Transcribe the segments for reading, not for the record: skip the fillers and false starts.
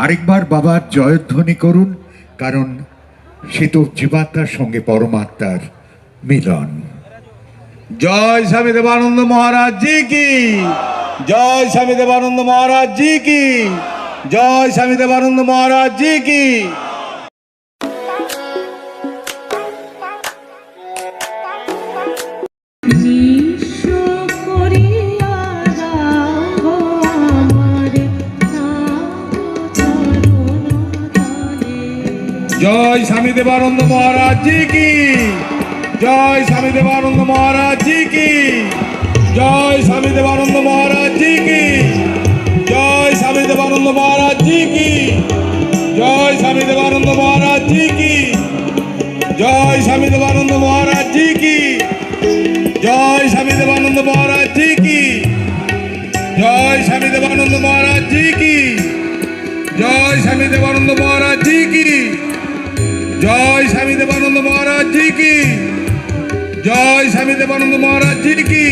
আরেকবার বাবার জয়ধ্বনি করুন, কারণ সে তো জীবাত্মার সঙ্গে পরমাত্মার মিলন। জয় স্বামী দেবানন্দ মহারাজ জি কি, জয় স্বামী দেবানন্দ মহারাজ জি কি, জয় স্বামী দেবানন্দ মহারাজ জি কি। জয় স্বামী দেবানন্দ মহারাজ জি কি, জয় স্বামী দেবানন্দ মহারাজ জি কি, জয় স্বামী দেবানন্দ মহারাজ জি কি, জয় স্বামী দেবানন্দ মহারাজ জি কি, জয় স্বামী দেবানন্দ মহারাজ জি কি, জয় স্বামী দেবানন্দ মহারাজ জি কি, জয় স্বামী দেবানন্দ মহারাজ জি কি, জয় স্বামী দেবানন্দ মহারাজ জি কি, জয় স্বামী দেবানন্দ মহারাজ জি কি, জয় স্বামী দেবানন্দ মহারাজ জি কি, জয় স্বামী দেবানন্দ মহারাজ জি কি।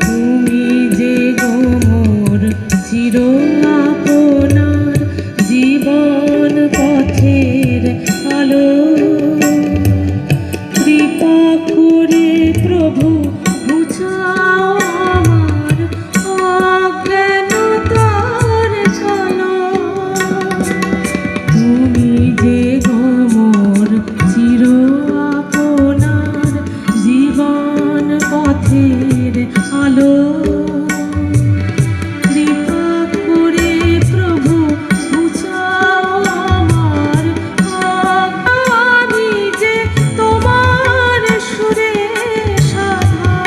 তুমি যে গোমর চির আপনার জীবন পথের আলো, কৃপা করে প্রভু বুঝাও আমার অজ্ঞানতার ছলো। তুমি যে গোমর চির আপনার জীবন পথের আলো, কৃপা করে প্রভু বুঝাও আমার আমি যে তোমার সুরে সাধা,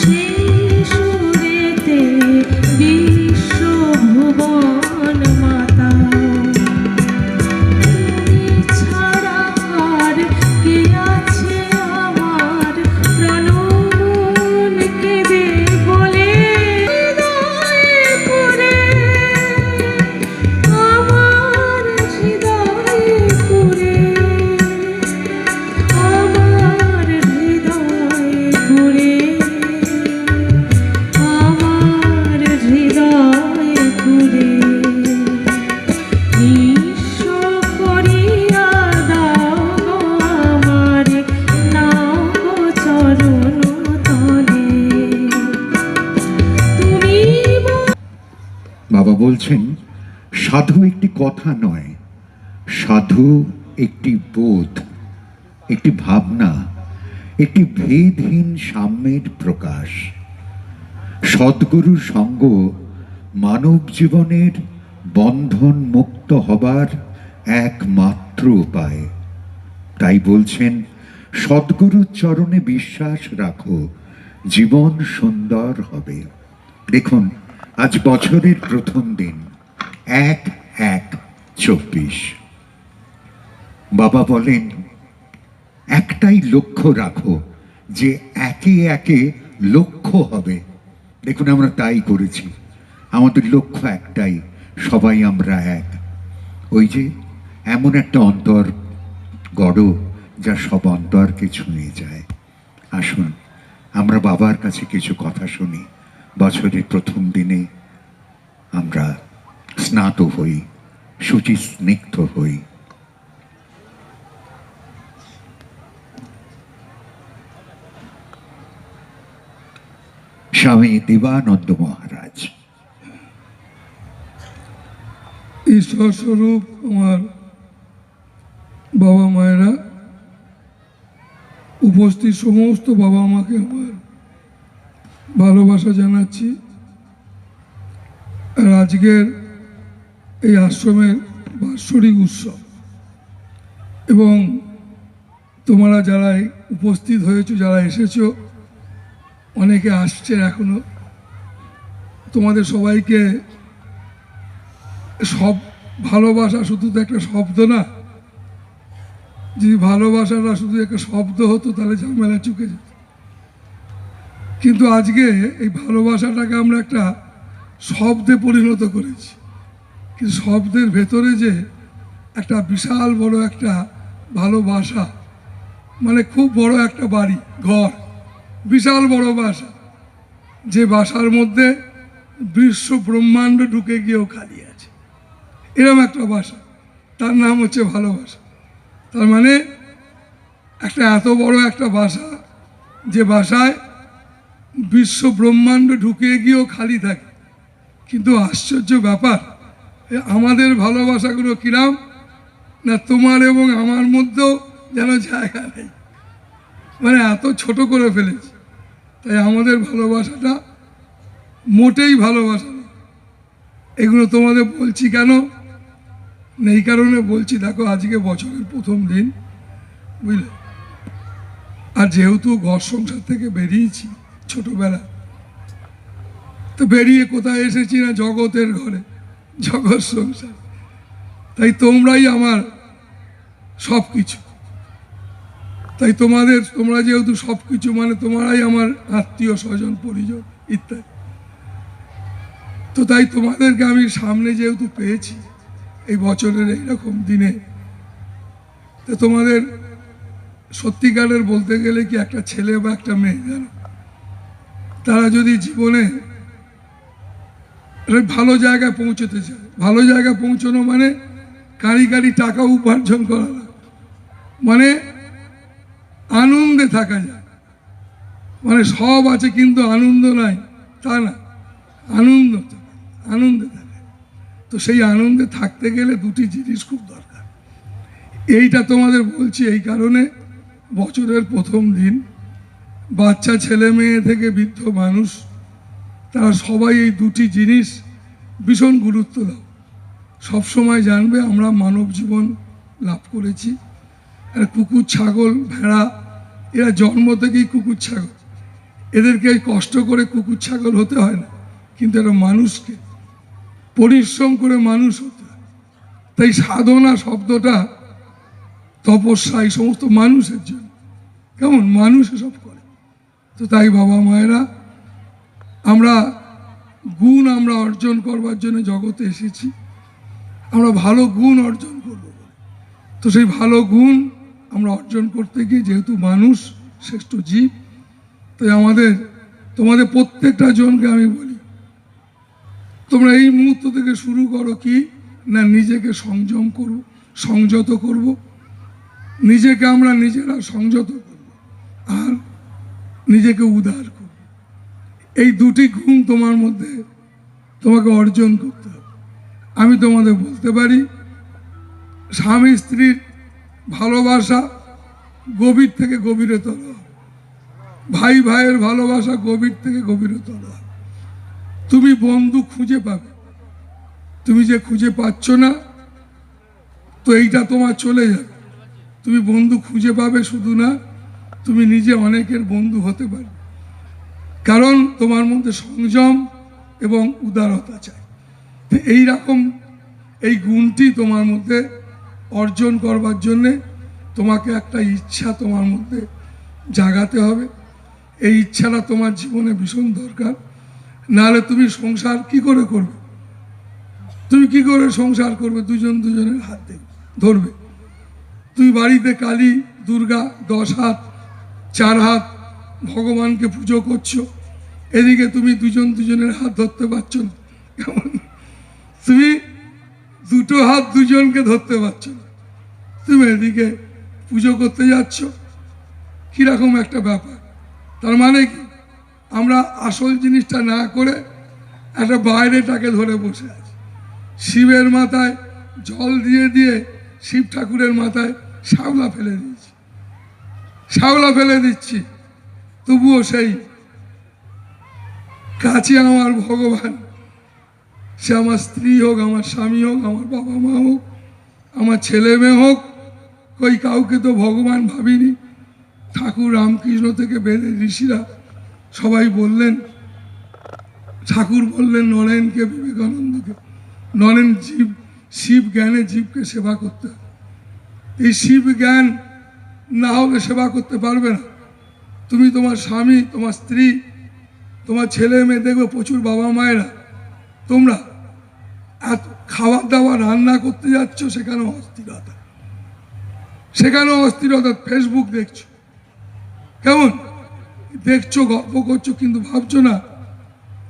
সেই সুরেতে বিশ্ব ভুবন মাতা। তুমি ছাড়া আর কে আছে আমার প্রাণ মন কেঁদে বলে, হৃদয়ে পুরে আমার হৃদয়ে পুরে, আমার হৃদয়ে পুরে, আমার হৃদয়ে পুরে। ঈশ্বর করিয়া দাও আমারে, নাও চরণ তলে। তুমি বাবা বলছেন, সাধু একটি কথা নয়, সাধু একটি বোধ, একটি ভাবনা, একটি ভেদহীন সাম্যের প্রকাশ। সদ্গুরুর সঙ্গ মানব জীবনের বন্ধন মুক্ত হবার একমাত্র উপায়। তাই বলছেন, সদ্গুরুর চরণে বিশ্বাস রাখো, জীবন সুন্দর হবে। দেখুন, আজ বছরের প্রথম দিন, 1/1/24। বাবা বলেন, একটাই লক্ষ্য রাখো, যে একে একে লক্ষ্য হবে। দেখুন, আমরা তাই করেছি। আমাদের লক্ষ্য একটাই, সবাই আমরা এক। ওই যে এমন একটা অন্তর গড়, যা সব অন্তরকে ছুঁয়ে যায়। আসুন আমরা বাবার কাছে কিছু কথা শুনি। বছরের প্রথম দিনে আমরা স্নাত হই, শুচি স্নিগ্ধ হই। স্বামী দেবানন্দ মহারাজ। ঈশ্বর স্বরূপ আমার বাবা মায়েরা, উপস্থিত সমস্ত বাবা মাকে আমার ভালোবাসা জানাচ্ছি। আর আজকের এই আশ্রমের বাৎসরিক উৎসব, এবং তোমরা যারা উপস্থিত হয়েছো, যারা এসেছো, অনেকে আসছে এখনো, তোমাদের সবাইকে সব ভালোবাসা শুধু তো একটা শব্দ না। যদি ভালোবাসাটা শুধু একটা শব্দ হতো তাহলে ঝামেলা চুকে যেত। কিন্তু আজকে এই ভালোবাসাটাকে আমরা একটা শব্দে পরিণত করেছি। কিন্তু শব্দের ভেতরে যে একটা বিশাল বড় একটা ভালোবাসা, মানে খুব বড় একটা বাড়ি ঘর, বিশাল বড় বাসা, যে বাসার মধ্যে বিশ্ব ব্রহ্মাণ্ড ঢুকে গিয়েও খালি আছে, এরকম একটা ভাষা, তার নাম হচ্ছে ভালোবাসা। তার মানে একটা এত বড় একটা ভাষা, যে ভাষায় বিশ্ব ব্রহ্মাণ্ড ঢুকে গিয়েও খালি থাকে, কিন্তু আশ্চর্য ব্যাপার, আমাদের ভালোবাসাগুলো কিরাম না, তোমার এবং আমার মধ্যেও যেন জায়গা নেই, মানে এত ছোট করে ফেলেছি। তাই আমাদের ভালোবাসাটা মোটেই ভালোবাসা না। এগুলো তোমাদের বলছি কেন, এই কারণে বলছি, দেখো আজকে বছরের প্রথম দিন, বুঝলে, আর যেহেতু ঘর সংসার থেকে বেরিয়েছি ছোটবেলা, তো বেরিয়ে কোথায় এসেছি না, জগতের ঘরে, জগৎ সংসার। তাই তোমরাই আমার সব কিছু। তাই তোমরা যেহেতু সব কিছু, মানে তোমরাই আমার আত্মীয় স্বজন পরিজন ইত্যাদি। তো তাই তোমাদেরকে আমি সামনে যেহেতু পেয়েছি এই বছরের এইরকম দিনে, তো তোমাদের সত্যিকারের বলতে গেলে কি, একটা ছেলে বা একটা মেয়ে, জানো, তারা যদি জীবনে ভালো জায়গায় পৌঁছতে চায়, ভালো জায়গায় পৌঁছানো মানে কারি কারি টাকা উপার্জন করা না, মানে আনন্দে থাকা যায়। মানে সব আছে কিন্তু আনন্দ নাই, তা না, আনন্দে থাকে। তো সেই আনন্দে থাকতে গেলে দুটি জিনিস খুব দরকার। এইটা তোমাদের বলছি এই কারণে, বছরের প্রথম দিন, বাচ্চা ছেলে মেয়ে থেকে বৃদ্ধ মানুষ, তারা সবাই এই দুটি জিনিস ভীষণ গুরুত্ব দাও। সবসময় জানবে আমরা মানব জীবন লাভ করেছি, আর কুকুর ছাগল ভেড়া এরা জন্ম থেকেই কুকুর ছাগল, এদেরকে কষ্ট করে কুকুর ছাগল হতে হয় না, কিন্তু এরা মানুষকে পরিশ্রম করে মানুষ হতে হয়। তাই সাধনা শব্দটা, তপস্যা, এই সমস্ত মানুষের জন্য, কেমন মানুষ এসব করে। তো তাই বাবা মায়েরা, আমরা গুণ আমরা অর্জন করবার জন্য জগতে এসেছি, আমরা ভালো গুণ অর্জন করব। তো সেই ভালো গুণ আমরা অর্জন করতে গিয়ে, যেহেতু মানুষ শ্রেষ্ঠ জীব, তাই তোমাদের প্রত্যেকটা জনকে আমি বলি, তোমরা এই মুহূর্ত থেকে শুরু করো কি না, নিজেকে সংযম করব, সংযত করব, নিজেকে আমরা নিজেরা সংযত করব, আর নিজেকে উদার করব। এই দুটি গুণ তোমার মধ্যে তোমাকে অর্জন করতে হবে। আমি তোমাদের বলতে পারি, স্বামী স্ত্রীর ভালোবাসা গভীর থেকে গভীরতর হয়, ভাই ভাইয়ের ভালোবাসা গভীর থেকে গভীরতর হয়। তুমি বন্ধু খুঁজে পাবে, তুমি যে খুঁজে পাচ্ছ না, তো এইটা তোমার চলে যাবে। তুমি বন্ধু খুঁজে পাবে শুধু না, তুমি নিজে অনেকের বন্ধু হতে পারবে, কারণ তোমার মধ্যে সংযম এবং উদারতা চাই। তো এইরকম এই গুণটি তোমার মধ্যে অর্জন করবার জন্যে তোমাকে একটা ইচ্ছা তোমার মধ্যে জাগাতে হবে। এই ইচ্ছাটা তোমার জীবনে ভীষণ দরকার, নাহলে তুমি সংসার কি করে করবে? তুমি কি করে সংসার করবে? দুজন দুজনের হাত ধরবে। তুই বাড়িতে কালী দুর্গা 10 হাত 4 হাত ভগবানকে পুজো করছো, এদিকে তুমি দুজন দুজনের হাত ধরতে পারছো না, কেমন? তুমি দুটো হাত দুজনকে ধরতে পারছো না, তুমি এদিকে পুজো করতে যাচ্ছ, কিরকম একটা ব্যাপার। তার মানে কি, আমরা আসল জিনিসটা না করে একটা বাইরেটাকে ধরে বসে আছি। শিবের মাথায় জল দিয়ে দিয়ে শিব ঠাকুরের মাথায় শ্যাওলা ফেলে দিচ্ছি, তবুও সেই কাছে আমার ভগবান, সে আমার স্ত্রী হোক, আমার স্বামী হোক, আমার বাবা মা হোক, আমার ছেলে মেয়ে হোক, কই কাউকে তো ভগবান ভাবিনি। ঠাকুর রামকৃষ্ণ থেকে বেদে ঋষিরা সবাই বললেন, ঠাকুর বললেন নরেনকে, বিবেকানন্দকে, নরেন শিব জ্ঞানে জীবকে সেবা করতে হবে। এই শিব জ্ঞান না হলে সেবা করতে পারবে না। তুমি তোমার স্বামী, তোমার স্ত্রী, তোমার ছেলে মেয়ে, দেখবে প্রচুর বাবা মায়েরা, তোমরা খাবার দাবার রান্না করতে যাচ্ছ, সেখানেও অস্থিরতা, ফেসবুক দেখছো, কেমন দেখছো, গল্প করছো, কিন্তু ভাবছো না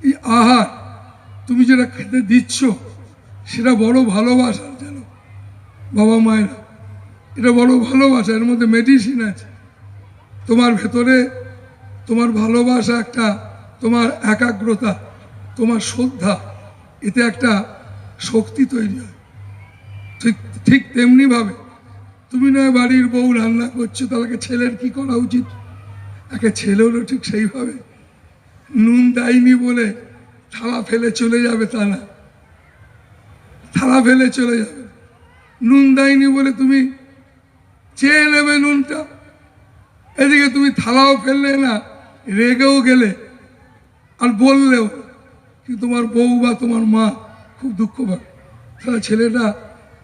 এই আহার তুমি যেটা খেতে দিচ্ছ সেটা বড় ভালোবাসার, যেন বাবা মায়েরা, এটা বড় ভালোবাসা, এর মধ্যে মেডিসিন আছে। তোমার ভেতরে তোমার ভালোবাসা, একটা তোমার একাগ্রতা, তোমার শ্রদ্ধা, এতে একটা শক্তি তৈরি হয়। ঠিক ঠিক তেমনিভাবে তুমি নয় বাড়ির বউ রান্না করছো, তাহলে ছেলের কি করা উচিত? একটা ছেলেরও ঠিক সেইভাবে নুন দেয়নি বলে থালা ফেলে চলে যাবে তা না, থালা ফেলে চলে যাবে। নুন দেয়নি বলে তুমি চেয়ে নেবে নুনটা, এদিকে তুমি থালাও ফেললে না, রেগেও গেলে আর বললেও, কিন্তু তোমার বউ বা তোমার মা খুব দুঃখ পাবে, তাহলে ছেলেটা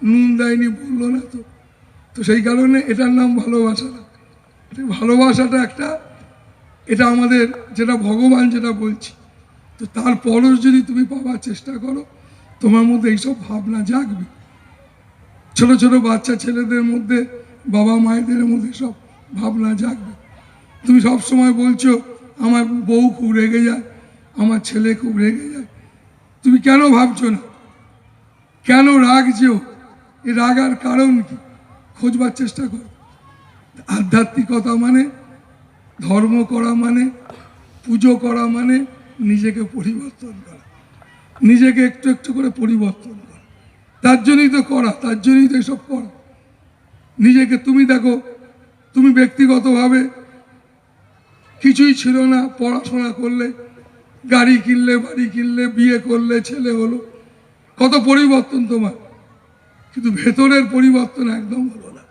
নুন দেয়নি বললো না তো। তো সেই কারণে এটার নাম ভালোবাসা না। ভালোবাসাটা একটা, এটা আমাদের যেটা ভগবান যেটা বলছি। তো তারপরও যদি তুমি পাওয়ার চেষ্টা করো, তোমার মধ্যে এইসব ভাবনা জাগবে। ছোট ছোট বাচ্চা ছেলেদের মধ্যে, বাবা মায়েদের মধ্যে সব ভাবনা জাগবে। তুমি সব সময় বলছো আমার বউ খুব রেগে যায়, আমার ছেলে খুব রেগে যায়। তুমি কেন ভাবছো না? কেন রাগছো? এই রাগার কারণ কি? খোঁজবার চেষ্টা করো। আধ্যাত্মিকতা মানে, ধর্ম করা মানে, পুজো করা মানে নিজেকে পরিবর্তন করা, নিজেকে একটু একটু করে পরিবর্তন করা। তার জন্যই তো করা, তার জন্যই তো এসব করা। নিজেকে তুমি দেখো, তুমি ব্যক্তিগতভাবে কিছুই ছিল না, পড়াশোনা করলে, গাড়ি কিনলে, বাড়ি কিনলে, বিয়ে করলে, ছেলে হলো, কত পরিবর্তন তোমার। কিন্তু ভেতরের পরিবর্তন একদম হলো না।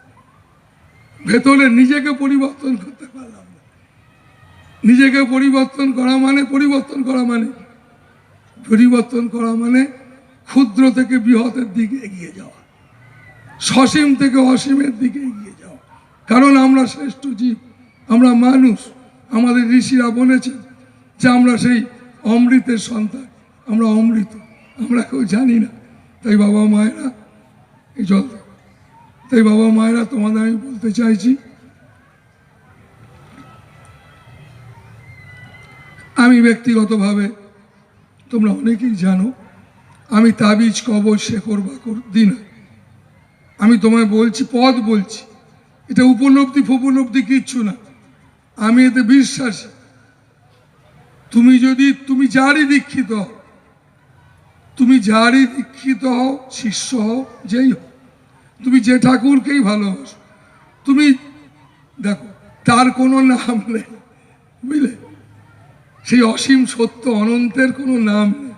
ভেতরে নিজেকে পরিবর্তন করতে পারলাম না। নিজেকে পরিবর্তন করা মানে, পরিবর্তন করা মানে, পরিবর্তন করা মানে ক্ষুদ্র থেকে বৃহতের দিকে এগিয়ে যাওয়া, সসীম থেকে অসীমের দিকে এগিয়ে যাওয়া। কারণ আমরা শ্রেষ্ঠ জীব, আমরা মানুষ। আমাদের ঋষিরা বলেছেন যে আমরা সেই অমৃতের সন্তান, আমরা অমৃত, আমরা কেউ জানি না। তাই বাবা মায়েরা, এই জল, তাই বাবা মায়েরা তোমাদের আমি বলতে চাইছি, আমি ব্যক্তিগতভাবে, তোমরা অনেকেই জানো, আমি তাবিজ, কবজ, শেকর বাকর দিই না। আমি তোমায় বলছি, পদ বলছি, এটা উপলব্ধি ফুপলব্ধি কিচ্ছু না। আমি এতে বিশ্বাসী। তুমি যদি, তুমি যারই দীক্ষিত হও, তুমি যারই দীক্ষিত হও, শিষ্য হও, যেই হও, তুমি যে ঠাকুরকেই ভালোবাসো, তুমি দেখো তার কোনো নাম নেই, বুঝলে? সেই অসীম সত্য অনন্তের কোনো নাম নেই।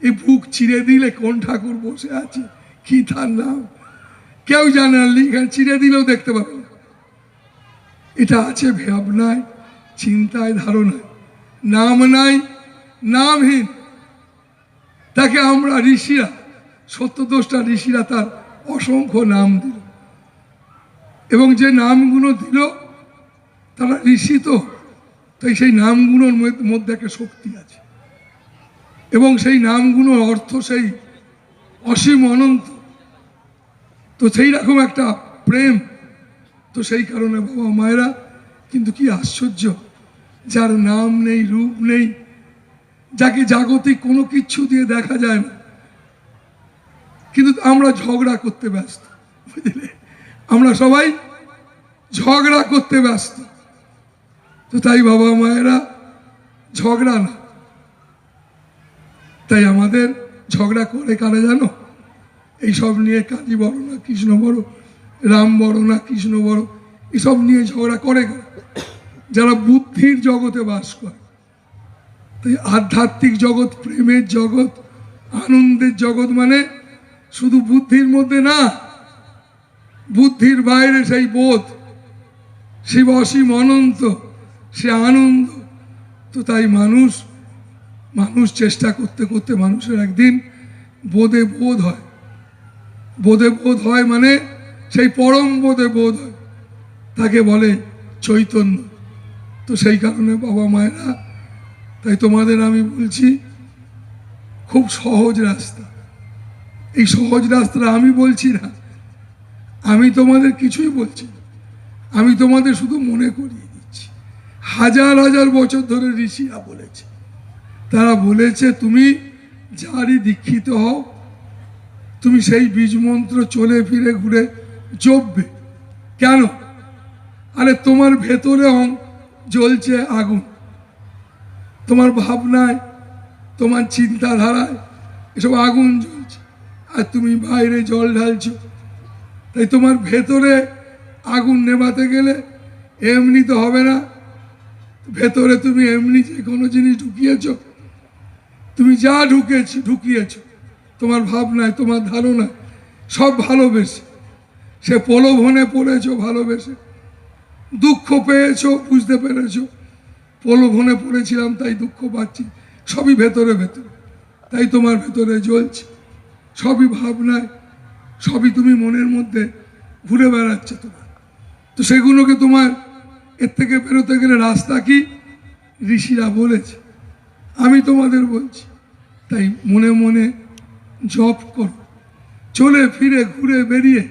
এই বুক চিরে দিলে কোন ঠাকুর বসে আছে, কি তার নাম কেউ জানে না, লিখে চিরে দিলেও দেখতে পাবে না। এটা আছে ভাবনায়, চিন্তায়, ধারণায়। নাম নাই, নামহীন, তাকে আমরা ঋষিরা, সত্যদ্রষ্টা ঋষিরা তার অসংখ্য নাম দিল, এবং যে নামগুলো দিল তারা ঋষি তো, তাই সেই নামগুলোর মধ্যে একটা শক্তি আছে, এবং সেই নামগুলোর অর্থ সেই অসীম অনন্ত। তো সেই রকম একটা প্রেম। তো সেই কারণে বাবা মায়েরা, কিন্তু কি আশ্চর্য, যার নাম নেই, রূপ নেই, যাকে জাগতিক কোনো কিচ্ছু দিয়ে দেখা যায় না, কিন্তু আমরা ঝগড়া করতে ব্যস্ত, বুঝলে? আমরা সবাই ঝগড়া করতে ব্যস্ত। তো তাই বাবা মায়েরা, ঝগড়া না। তাই আমাদের ঝগড়া করে কারা জানো? এইসব নিয়ে কালী বড় না কৃষ্ণ বড়, রাম বড় না কৃষ্ণ বড়, এসব নিয়ে ঝগড়া করে কারা? যারা বুদ্ধির জগতে বাস করে। তাই আধ্যাত্মিক জগৎ, প্রেমের জগৎ, আনন্দের জগৎ মানে শুধু বুদ্ধির মধ্যে না, বুদ্ধির বাইরে সেই বোধ, সেই অসীম অনন্ত, সে আনন্দ। তো তাই মানুষ চেষ্টা করতে করতে মানুষের একদিন বোধে বোধ হয়। বোধে বোধ হয় মানে সেই পরম বোধে বোধ হয়, তাকে বলে চৈতন্য। তো সেই কারণে বাবা মায়েরা, তাই তোমাদের আমি বলছি, খুব সহজ রাস্তা। এই সহজ রাস্তাটা আমি বলছি না, আমি তোমাদের কিছুই বলছি না, আমি তোমাদের শুধু মনে করিয়ে দিচ্ছি। হাজার হাজার বছর ধরে ঋষিরা বলেছে, তারা বলেছে তুমি যারই দীক্ষিত হও, তুমি সেই বীজ মন্ত্র চলে ফিরে ঘুরে জপবে। কেন? আরে তোমার ভেতরে জ্বলছে আগুন, তোমার ভাবনায়, তোমার চিন্তাধারায় এসব আগুন জ্বলছে, আর তুমি বাইরে জল ঢালছো। তাই তোমার ভেতরে আগুন নেভাতে গেলে এমনি তো হবে না। ভেতরে তুমি এমনি যে কোনো জিনিস ঢুকিয়েছো, তুমি যা ঢুকিয়েছো তোমার ভাবনায়, তোমার ধারণায়, সব ভালোবেসে। সে প্রলোভনে পড়েছো ভালোবেসে, দুঃখ পেয়েছো বুঝতে পেরেছো প্রলোভনে পড়েছিলাম তাই দুঃখ পাচ্ছি, সবই ভেতরে ভেতরে। তাই তোমার ভেতরে জ্বলছে, সবই ভাবনায়, সবই তুমি মনের মধ্যে ঘুরে বেড়াচ্ছে তোমার। তো সেগুলোকে তোমার এর থেকে বেরোতে গেলে রাস্তা কি? ঋষিরা বলেছে, আমি তোমাদের বলছি। তাই মনে মনে জপ করো, চলে ফিরে ঘুরে বেরিয়ে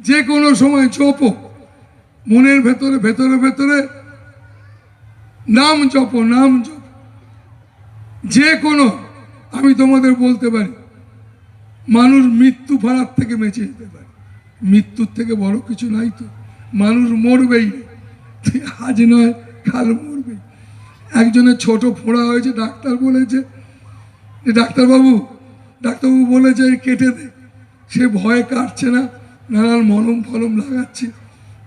যে কোনো সময় জপো, মনের ভেতরে ভেতরে ভেতরে নাম জপো, নাম জপ। যে কোনো, আমি তোমাদের বলতে পারি, মানুষ মৃত্যু ফাঁড়ার থেকে বেঁচে যেতে পারে, মৃত্যুর থেকে বড় কিছু নাই। তো মানুষ মরবেই, আজ নয় কাল মরবেই। একজনের ছোট ফোঁড়া হয়েছে, ডাক্তার বলেছে যে ডাক্তারবাবু বলেছে কেটে দে। সে ভয়ে কাটছে না, নানান মলম ফলম লাগাচ্ছে,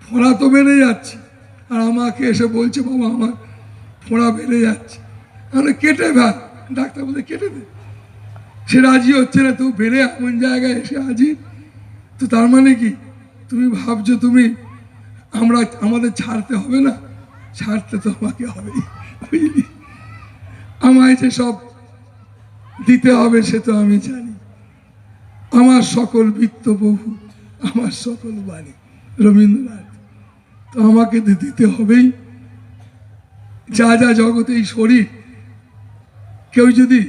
ফোঁড়া তো বেড়ে যাচ্ছে। আর আমাকে এসে বলছে বাবা আমার ফোঁড়া বেড়ে যাচ্ছে, তাহলে কেটে ফেল। ডাক্তার বলছে কেটে দে, সে রাজি হচ্ছে না। তো বেড়ে এমন জায়গায় এসে হাজির। তো তার মানে কি? তুমি ভাবছো তুমি আমাদের ছাড়তে হবে না? ছাড়তে তো আমাকে হবেই, বুঝলি? আমায় যে সব দিতে হবে সে তো আমি জানি। আমার সকল বৃত্ত প্রভু, আমার সকল বাণী, রবীন্দ্রনাথ। তো আমাকে দিতে হবেই। যা যা জগতে এই শরীর, কেউ যদি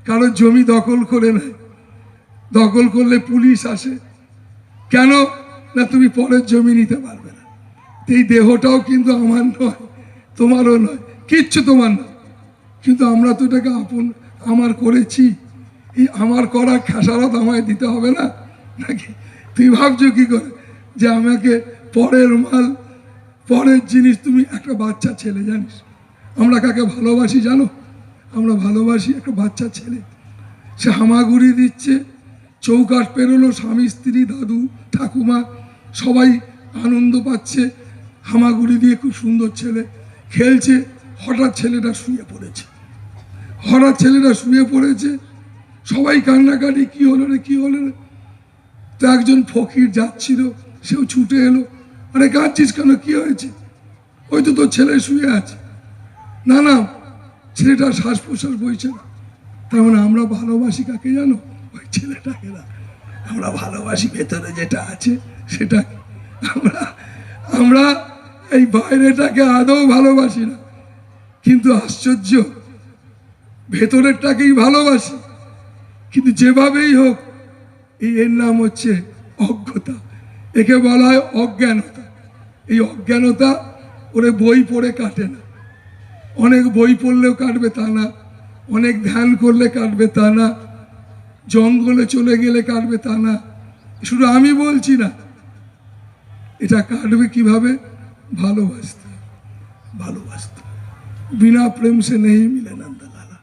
কারোর জমি দখল করে নেয়, দখল করলে পুলিশ আসে কেন? না তুমি পরের জমি নিতে পারবে না। এই দেহটাও কিন্তু আমার নয়, তোমারও নয়, কিচ্ছু তোমার নয়। কিন্তু আমরা তো এটাকে আমার করেছি। এই আমার করা খেসারত আমায় দিতে হবে না নাকি? তুই ভাবছো কি করে যে আমাকে পরের মাল, পরের জিনিস? তুমি একটা বাচ্চা ছেলে, জানিস আমরা কাকে ভালোবাসি জানো? আমরা ভালোবাসি একটা বাচ্চা ছেলে। সে হামাগুড়ি দিচ্ছে, চৌকাঠ পেরোলো, স্বামী স্ত্রী দাদু ঠাকুমা সবাই আনন্দ পাচ্ছে, হামাগুড়ি দিয়ে খুব সুন্দর ছেলে খেলছে। হঠাৎ ছেলেটা শুয়ে পড়েছে, সবাই কান্নাকাটি, কি হলো রে কি হলো রে? তো একজন ফকির যাচ্ছিল, সেও ছুটে এলো, আরে কাঁদছিস কেন, কি হয়েছে? ওই তো তোর ছেলে শুয়ে আছে। না না, ছেলেটার শ্বাস প্রশ্বাস বইছে না। তার মানে আমরা ভালোবাসি কাকে জানো? ওই ছেলেটাকে না, আমরা ভালোবাসি ভেতরে যেটা আছে সেটা। আমরা এই বাইরেটাকে আদৌ ভালোবাসি না, কিন্তু আশ্চর্য ভেতরেরটাকেই ভালোবাসি। কিন্তু যেভাবেই হোক, এর নাম হচ্ছে অজ্ঞতা। একে বলা হয় অজ্ঞানতা। এই অজ্ঞানতা ওরে বই পড়ে কাটে না। অনেক বই পড়লেও কাটবে তা না, অনেক ধ্যান করলে কাটবে তা না, জঙ্গলে চলে গেলে কাটবে তা না। শুধু আমি বলছি না, এটা কাটবে কিভাবে? ভালোবাসতে। বিনা প্রেম সে নেই মিলে নন্দলালা।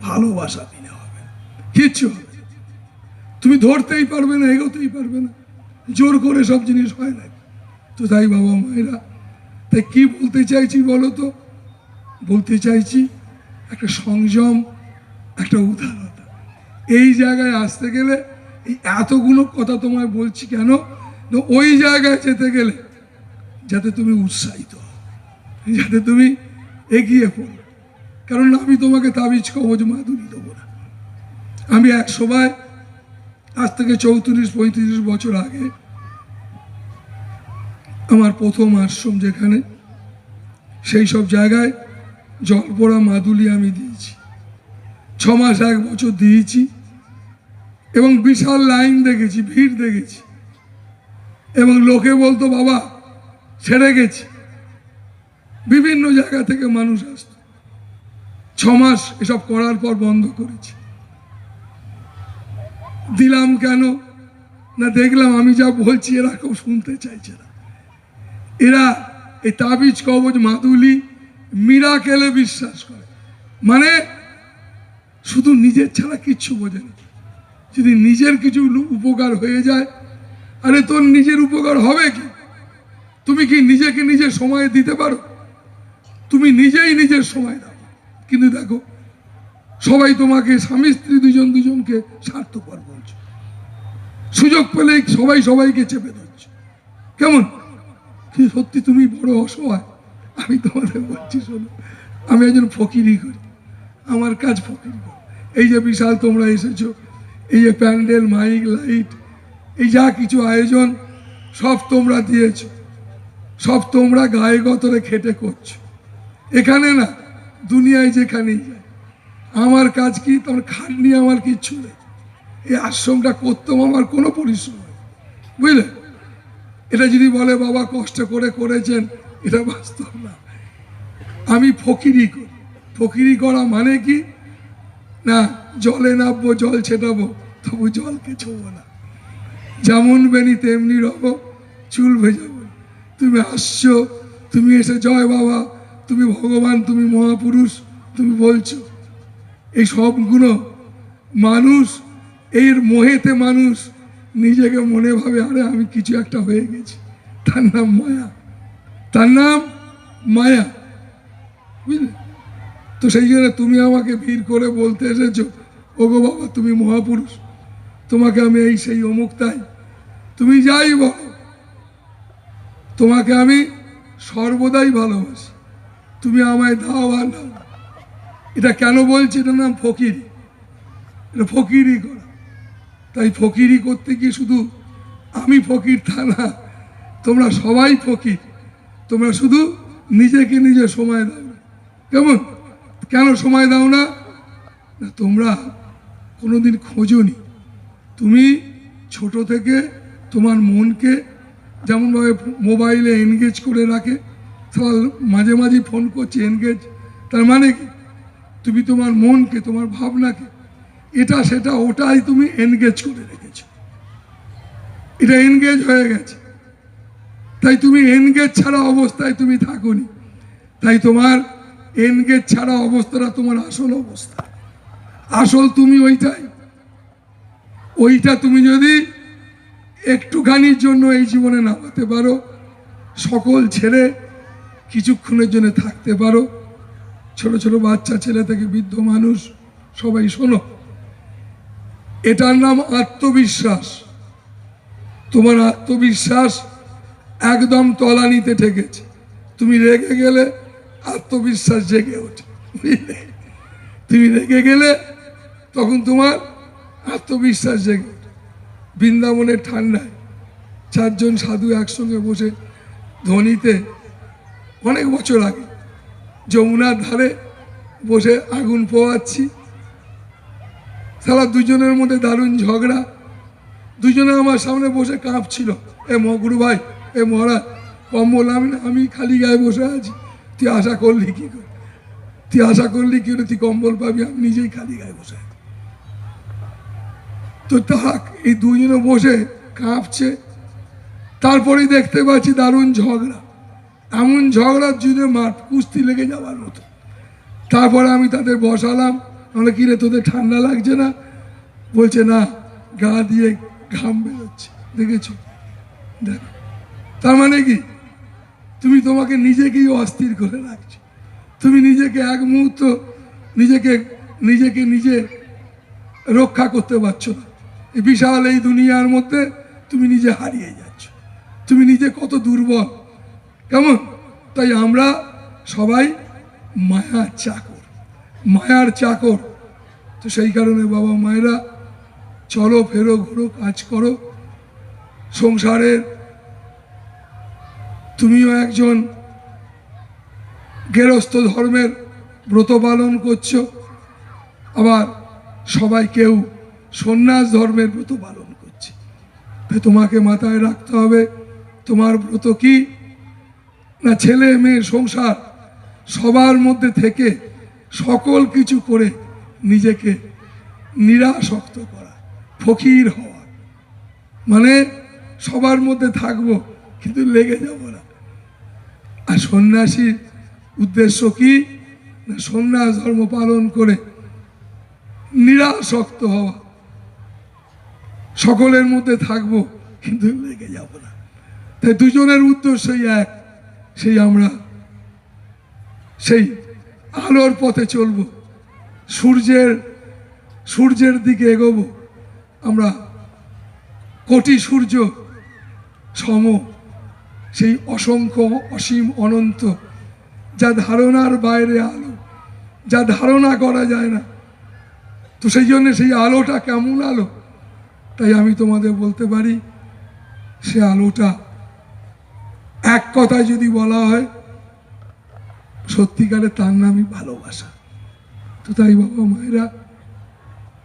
ভালোবাসা বিনা হবে কিচ্ছু হবে। তুমি ধরতেই পারবে না, এগোতেই পারবে না, জোর করে সব জিনিস হয় না। তো তাই বাবা মায়েরা, তাই কি বলতে চাইছি বলো তো? বলতে চাইছি একটা সংযম, একটা উদারতা। এই জায়গায় আসতে গেলে এই এতগুলো কথা তোমায় বলছি কেন? ওই জায়গায় যেতে গেলে যাতে তুমি উৎসাহিত হও, যাতে তুমি এগিয়ে পড়ো। কারণ আমি তোমাকে তাবিজ কবজ মাদুরি দেবো না। আমি এক সময়, আজ থেকে 34-35 বছর আগে, আমার প্রথম আশ্রম যেখানে, সেই সব জায়গায় জলপোড়া মাদুলি আমি দিয়েছি। 6 মাস 1 বছর দিয়েছি, এবং বিশাল লাইন দেখেছি, ভিড় দেখেছি, এবং লোকে বলতো বাবা ছেড়ে গেছি। বিভিন্ন জায়গা থেকে মানুষ আসতো। 6 মাস এসব করার পর বন্ধ করেছি। দিলাম কেন না, দেখলাম আমি যা বলছি এরা কেউ শুনতে চাইছে না। এরা এই তাবিজ কবজ মাদুলি মিরাকেলে বিশ্বাস করে, মানে শুধু নিজের ছাড়া কিচ্ছু বোঝে না। যদি নিজের কিছু উপকার হয়ে যায়, আরে তোর নিজের উপকার হবে কি? তুমি কি নিজেকে নিজের সময় দিতে পারো? তুমি নিজেই নিজের সময় দাও, কিন্তু দেখো সবাই তোমাকে স্বামী স্ত্রী দুজন দুজনকে স্বার্থপর বলছো, সুযোগ পেলেই সবাই সবাইকে চেপে ধরছো। কেমন? কিন্তু সত্যি তুমি বড় অসহায়। আমি তোমাদের বলছি, শোনো, আমি একজন ফকিরি করি, আমার কাজ ফকিরি করি। এই যে বিশাল তোমরা এসেছো, এই যে প্যান্ডেল, মাইক, লাইট, এই যা কিছু আয়োজন সব তোমরা দিয়েছো, সব তোমরা গায়ে গতরে খেটে করছো। এখানে না, দুনিয়ায় যেখানেই যায়, আমার কাজ কি? তোমার খাটনি আমার কিচ্ছু নেই। এই আশ্রমটা করতাম আমার কোনো পরিশ্রম নেই, বুঝলে? এটা যদি বলে বাবা কষ্ট করে করেছেন, এটা বাস্তব না। আমি ফকিরি করি। ফকিরি করা মানে কি? না জলে নামবো, জল ছেটাবো, তবু জলকে ছোবো না। যেমন বেনি তেমনি রব, চুল ভেজাবো। তুমি আসছো, তুমি এসে জয় বাবা, তুমি ভগবান, তুমি মহাপুরুষ, তুমি বলছো, এই সবগুলো মানুষ, এর মোহেতে মানুষ নিজেকে মনে ভাবে আরে আমি কিছু একটা হয়ে গেছি। তার নাম মায়া, তার নাম মায়া, বুঝলে? তো সেই জন্য তুমি আমাকে ভিড় করে বলতে এসেছো, ওগো বাবা তুমি মহাপুরুষ, তোমাকে আমি এই সেই অমুক তাই, তুমি যাই বলো, তোমাকে আমি সর্বদাই ভালোবাসি, তুমি আমায় দাও আর নাও। এটা কেন বলছি? এটার নাম ফকিরি, এটা ফকিরি করা। তাই ফকিরি করতে গিয়ে শুধু আমি ফকির তা না, তোমরা সবাই ফকির। তোমরা শুধু নিজেকে নিজে সময় দাও না। কেমন? কেন সময় দাও না? না তোমরা কোনোদিন খোঁজোনি। তুমি ছোট থেকে তোমার মনকে যেমনভাবে মোবাইলে এনগেজ করে রাখে, মাঝে মাঝে ফোন করছে এনগেজ, তার মানে কি? তুমি তোমার মনকে, তোমার ভাবনাকে, এটা সেটা ওটাই তুমি এনগেজ করে রেখেছো, এটা এনগেজ হয়ে গেছে। তাই তুমি এনগেজ ছাড়া অবস্থায় তুমি থাকোনি, তাই তোমার এনগেজ ছাড়া অবস্থাটা তোমার আসল অবস্থা। আসল তুমি ওইটাই। ওইটা তুমি যদি একটুখানির জন্য এই জীবনে নামাতে পারো, সকল ছেড়ে কিছুক্ষণের জন্য থাকতে পারো, ছোট ছোট বাচ্চা ছেলে থেকে বৃদ্ধ মানুষ সবাই শোনো, এটার নাম আত্মবিশ্বাস। তোমার আত্মবিশ্বাস একদম তলানিতে ঠেকেছে। তুমি রেগে গেলে আত্মবিশ্বাস জেগে ওঠে, বুঝলে? তুমি রেগে গেলে তখন তোমার আত্মবিশ্বাস জেগে ওঠে। বৃন্দাবনের ঠান্ডায় 4 জন সাধু একসঙ্গে বসে ধনীতে অনেক বছর আগে যমুনার ধারে বসে আগুন পোয়াচ্ছি। সারা দুজনের মধ্যে দারুণ ঝগড়া। দুজনে আমার সামনে বসে কাঁপছিল, এ গুরু ভাই, এ মহারাজ, কম্বল আমি খালি গায়ে বসে আছি, তুই আশা করলি কি করে? তুই আশা করলি কি করে তুই কম্বল পাবি? আমি নিজেই খালি গায়ে বসে আছি। তো তাক এই দুজনে বসে কাঁপছে। তারপরেই দেখতে পাচ্ছি দারুণ ঝগড়া, এমন ঝগড়ার জন্য মাঠ কুস্তি লেগে যাওয়ার মতো। তারপরে আমি তাদের বসালাম, আমরা কিরে তোদের ঠান্ডা লাগছে না? বলছে না, গা দিয়ে ঘাম বেরোচ্ছে। দেখেছো? দেখো, তার মানে কি? তুমি তোমাকে নিজেকেই অস্থির করে রাখছো। তুমি নিজেকে এক মুহূর্ত নিজেকে নিজে রক্ষা করতে পারছো না। এই বিশাল এই দুনিয়ার মধ্যে তুমি নিজে হারিয়ে যাচ্ছ। তুমি নিজে কত দুর্বল, কেমন? তাই আমরা সবাই মায়ার চাকর, মায়ার চাকর। তো সেই কারণে বাবা মায়েরা, চলো ফেরো ঘুরো, কাজ করো সংসারের। তুমিও একজন গেরস্থ ধর্মের ব্রত পালন করছো, আবার সবাই কেউ সন্ন্যাস ধর্মের ব্রত পালন করছে। তাই তোমাকে মাথায় রাখতে হবে তোমার ব্রত কি না। ছেলে মেয়ে সংসার সবার মধ্যে থেকে সকল কিছু করে নিজেকে নিরাসক্ত করা, ফকির হওয়া, মানে সবার মধ্যে থাকবো কিন্তু লেগে যাব না। আর সন্ন্যাসীর উদ্দেশ্য কি না, সন্ন্যাস ধর্ম পালন করে নিরাসক্ত হওয়া, সকলের মধ্যে থাকবো কিন্তু লেগে যাব না। তাই দুজনের উদ্দেশ্যই এক, সেই আমরা সেই আলোর পথে চলবো, সূর্যের দিকে এগোবো। আমরা কোটি সূর্য সম, সেই অসংখ্য অসীম অনন্ত, যা ধারণার বাইরে আলো, যা ধারণা করা যায় না। তো সেই জন্য সেই আলোটা কেমন আলো, তাই আমি তোমাদের বলতে পারি সে আলোটা এক কথায় যদি বলা হয় সত্যিকারে তার নামই ভালোবাসা। তো তাই বাবা মায়েরা,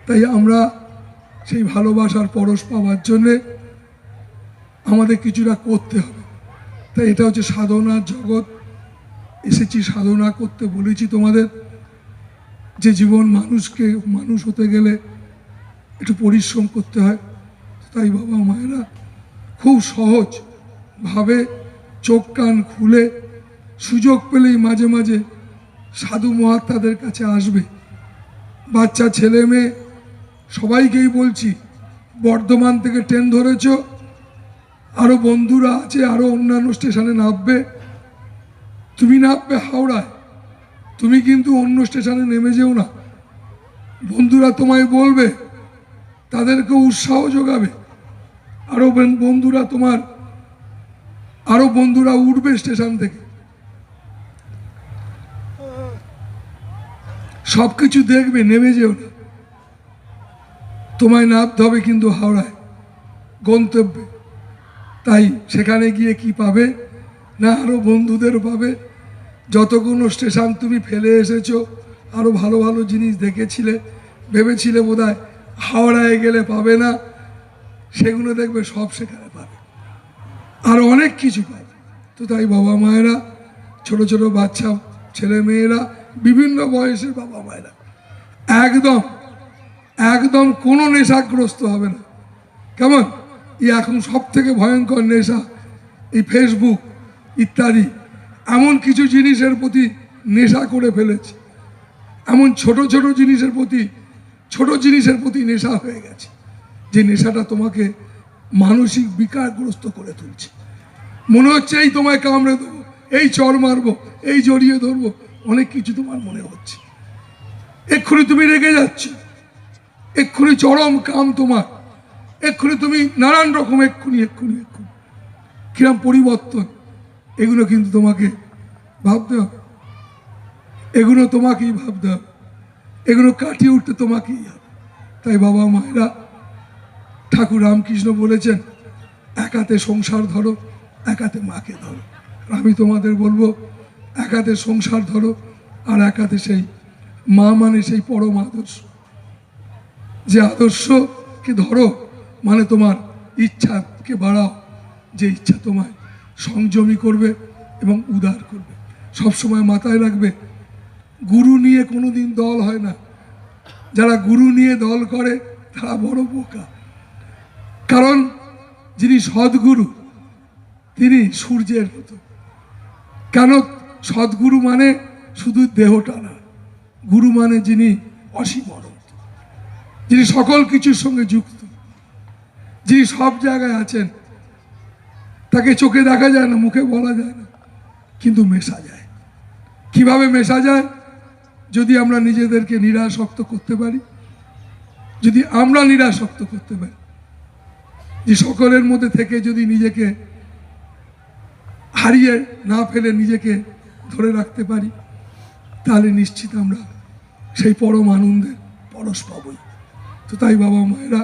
তাই আমরা সেই ভালোবাসার পরশ পাওয়ার জন্যে আমাদের কিছুটা করতে হবে। তাই এটা হচ্ছে সাধনার জগৎ, এসেছি সাধনা করতে। বলেছি তোমাদের যে জীবন মানুষ হতে গেলে একটু পরিশ্রম করতে হয়। তাই বাবা মায়েরা খুব সহজভাবে চোখ কান খুলে সুযোগ পেলেই মাঝে মাঝে সাধু মহাত্মাদের কাছে আসবে। বাচ্চা ছেলে মেয়ে সবাইকেই বলছি, বর্ধমান থেকে ট্রেন ধরেছ, আরও বন্ধুরা আছে, আরও অন্যান্য স্টেশনে নামবে। তুমি নামবে হাওড়ায়, তুমি কিন্তু অন্য স্টেশনে নেমে যেও না। বন্ধুরা তোমায় বলবে, তাদেরকে উৎসাহ যোগাবে। আরও বন্ধুরা উঠবে স্টেশন থেকে। সব কিছু দেখবে, নেমে যেও না। তোমায় নামতে হবে কিন্তু হাওড়ায়, গন্তব্যে। তাই সেখানে গিয়ে কি পাবে না, আরও বন্ধুদের পাবে। যতগুলো স্টেশন তুমি ফেলে এসেছো, আরও ভালো ভালো জিনিস দেখেছিলে, ভেবেছিলে বোধহয় হাওড়ায় গেলে পাবে না, সেগুলো দেখবে সব সেখানে পাবে, আর অনেক কিছু পাবে। তো তাই বাবা মায়েরা, ছোট ছোট বাচ্চা ছেলে মেয়েরা, বিভিন্ন বয়সের বাবা মায়েরা একদম কোনো নেশাগ্রস্ত হবে না। কেমন, এখন সব থেকে ভয়ঙ্কর নেশা এই ফেসবুক ইত্যাদি, এমন কিছু জিনিসের প্রতি নেশা করে ফেলেছে, এমন ছোট জিনিসের প্রতি নেশা হয়ে গেছে, যে নেশাটা তোমাকে মানসিক বিকারগ্রস্ত করে তুলছে। মনে হচ্ছে এই তোমায় কামড়ে দেবো, এই চড় মারবো, এই জড়িয়ে ধরবো, অনেক কিছু তোমার মনে হচ্ছে। এক্ষুনি তুমি রেগে যাচ্ছ, এক্ষুনি চরম কাম তোমার, এক্ষুনি তুমি নানান রকম এক্ষুনি কিরম পরিবর্তন, এগুলো কিন্তু তোমাকে ভাবতে হবে, এগুলো তোমাকেই ভাবতে হবে, এগুলো কাটিয়ে উঠতে তোমাকেই হবে। তাই বাবা মায়েরা, ঠাকুর রামকৃষ্ণ বলেছেন, এক হাতে সংসার ধরো, এক হাতে মাকে ধরো। আমি তোমাদের বলবো, এক হাতে সংসার ধরো, আর এক হাতে সেই মা, মানে সেই পরম আদর্শ। যে আদর্শকে ধরো, মানে তোমার ইচ্ছাকে বাড়াও, যে ইচ্ছা তোমায় সংযমী করবে এবং উদার করবে। সবসময় মাথায় রাখবে, গুরু নিয়ে কোনোদিন দল হয় না। যারা গুরু নিয়ে দল করে তারা বড় বোকা। কারণ যিনি সদ্গুরু, তিনি সূর্যের মতো। কেন, সদ্গুরু মানে শুধু দেহটা না, গুরু মানে যিনি অসীম অনন্ত, যিনি সকল কিছুর সঙ্গে যুক্ত, যিনি সব জায়গায় আছেন। তাকে চোখে দেখা যায় না, মুখে বলা যায় না, কিন্তু মেশা যায়। কিভাবে মেশা যায়? যদি আমরা নিজেদেরকে নিরাসক্ত করতে পারি, যদি আমরা নিরাসক্ত করতে পারি, যে সকলের মধ্যে থেকে যদি নিজেকে হারিয়ে না ফেলে নিজেকে ধরে রাখতে পারি, তাহলে নিশ্চিত আমরা সেই পরম আনন্দের পরশ পাবই। তো তাই বাবা মায়েরা,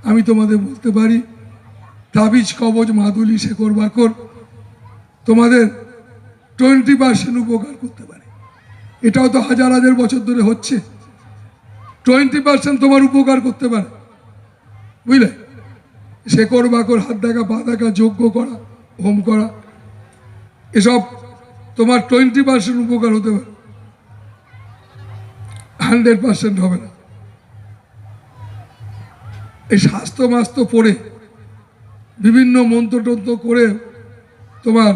আমি তোমাদের বলতে পারি, তাবিজ কবজ মাদুলি শেকড় বাকর তোমাদের 20% উপকার করতে পারে। এটাও তো হাজার হাজার বছর ধরে হচ্ছে। 20% তোমার উপকার করতে পারে, বুঝলে? শেকড় বাকর, হাত দেখা, পা দেখা, যজ্ঞ করা, হোম করা, এসব তোমার 20% উপকার হতে পারে, 100% হবে না। এই স্বাস্থ্য মাস্ত পড়ে বিভিন্ন মন্ত্রতন্ত্র করে তোমার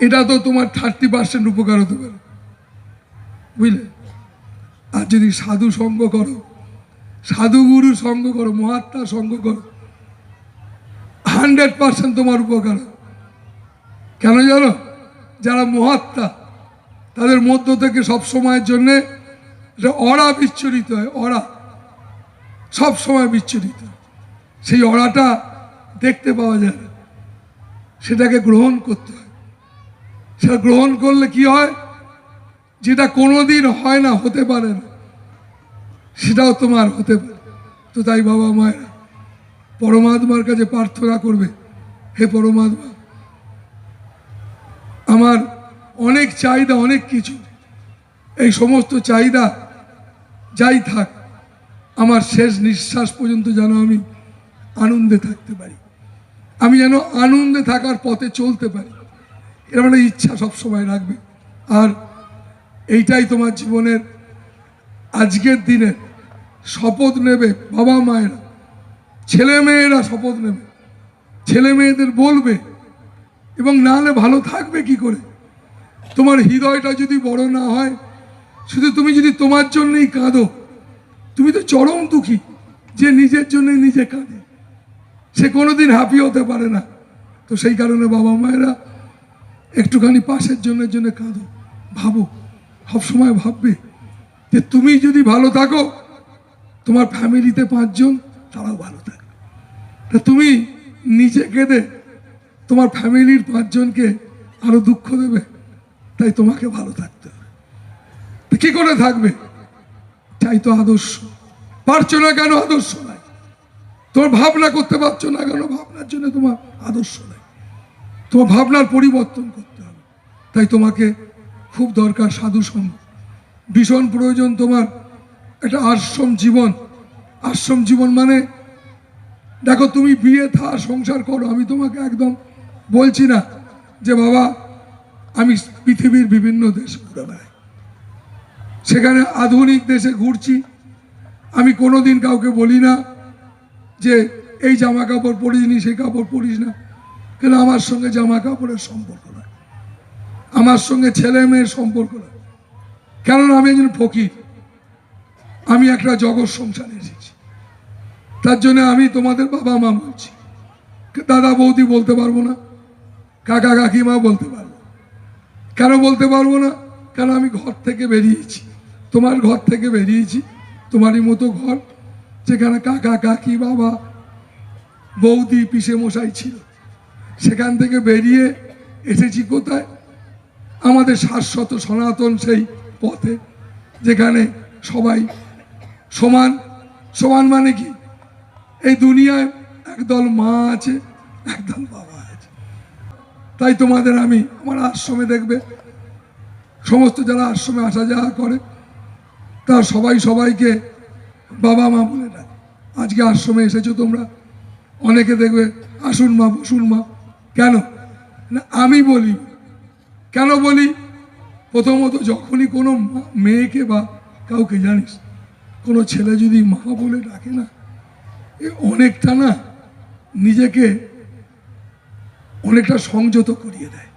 এটা তো তোমার 30% উপকার হতে পারে, বুঝলে? আর যদি সাধু সঙ্গ করো, সাধুগুরু সঙ্গ করো, মহাত্মার সঙ্গ করো, 100% তোমার উপকার হবে। কেন জানো? যারা মহাত্মা তাদের মধ্য থেকে সব সময়ের জন্যে অরা বিচ্ছুরিত হয়, অরা সব সময় বিচ্ছুরিত হয়। সেই অরাটা দেখতে পাওয়া যায় না, সেটাকে গ্রহণ করতে হয়। সেটা গ্রহণ করলে কি হয়, যেটা কোনোদিন হয় না, হতে পারে না, সেটাও তোমার হতে পারে। তো তাই বাবা মায়েরা পরমাত্মার কাছে প্রার্থনা করবে, হে পরমাত্মা, আমার অনেক চাহিদা, অনেক কিছু, এই সমস্ত চাহিদা যাই থাক, আমার শেষ নিঃশ্বাস পর্যন্ত যেন আমি আনন্দে থাকতে পারি, আমি যেন আনন্দে থাকার পথে চলতে পারি, এরকম একটা ইচ্ছা সবসময় রাখবে। আর এইটাই তোমার জীবনের আজকের দিনে শপথ নেবে বাবা মায়েরা, ছেলে মেয়েরা শপথ নেবে, ছেলে মেয়েদের বলবে, এবং না হলে ভালো থাকবে কি করে? তোমার হৃদয়টা যদি বড় না হয়, শুধু তুমি যদি তোমার জন্যই কাঁদো, তুমি তো চরম দুঃখী। যে নিজের জন্য নিজে কাঁদে সে কোনোদিন হ্যাপি হতে পারে না। তো সেই কারণে বাবা মায়েরা একটুখানি পাশের জন্য কাঁদো, ভাবো, সবসময় ভাববে যে তুমি যদি ভালো থাকো, তোমার ফ্যামিলিতে 5 জন তারাও ভালো থাকবে। তা তুমি নিজে কেঁদে তোমার ফ্যামিলির 5 জনকে আরো দুঃখ দেবে, তাই তোমাকে ভালো থাকতে হবে। তো কি করে থাকবে? চাই তো আদর্শ। পারছো না কেন? আদর্শ নাই। তোমার ভাবনা করতে পারছো না কেন? ভাবনার জন্য তোমার আদর্শ নাই। তোমার ভাবনার পরিবর্তন করতে হবে। তাই তোমাকে খুব দরকার সাধু সঙ্গ, ভীষণ প্রয়োজন তোমার একটা আশ্রম জীবন। আশ্রম জীবন মানে, দেখো তুমি বিয়ে থা সংসার করো, আমি তোমাকে একদম বলছি না যে বাবা আমি পৃথিবীর বিভিন্ন দেশে ঘুরে বেড়াই, সেখানে আধুনিক দেশে ঘুরছি, আমি কোনোদিন কাউকে বলি না যে এই জামা কাপড় পরিস নি, সেই কাপড় পরিস না, কেন আমার সঙ্গে জামা কাপড়ের সম্পর্ক নয়, আমার সঙ্গে ছেলে মেয়ের সম্পর্ক নয়। কেননা আমি একজন ফকির, আমি একটা জগৎ সংসারে এসেছি। তার জন্য আমি তোমাদের বাবা মা বলছি, দাদা বৌদি বলতে পারবো না, কাকা কাকিমা বলতে পারবো। কেন বলতে পারবো না? কেন আমি ঘর থেকে বেরিয়েছি, তোমার ঘর থেকে বেরিয়েছি, তোমারই মতো ঘর, যেখানে কাকা কাকি বাবা বৌদি পিসে মশাই ছিল, সেখান থেকে বেরিয়ে এসেছি কোথায়? আমাদের শাশ্বত সনাতন সেই পথে, যেখানে সবাই সমান। সমান মানে কি? এই দুনিয়ায় একদল মা আছে, একদল বাবা আছে। তাই তোমাদের আমি আমার আশ্রমে দেখবে, সমস্ত যারা আশ্রমে আসা যাওয়া করে তার সবাই সবাইকে বাবা মা বলে ডাকে। আজকে আশ্রমে এসেছো তোমরা, অনেকে দেখবে আসুন মা, বসুন মা। কেন না আমি বলি? কেন বলি? প্রথমত যখনই কোনো মেয়েকে বা কাউকে জানিস, কোনো ছেলে যদি মা বলে ডাকে না, এ অনেকটা না নিজেকে অনেকটা সংযত করিয়ে দেয়।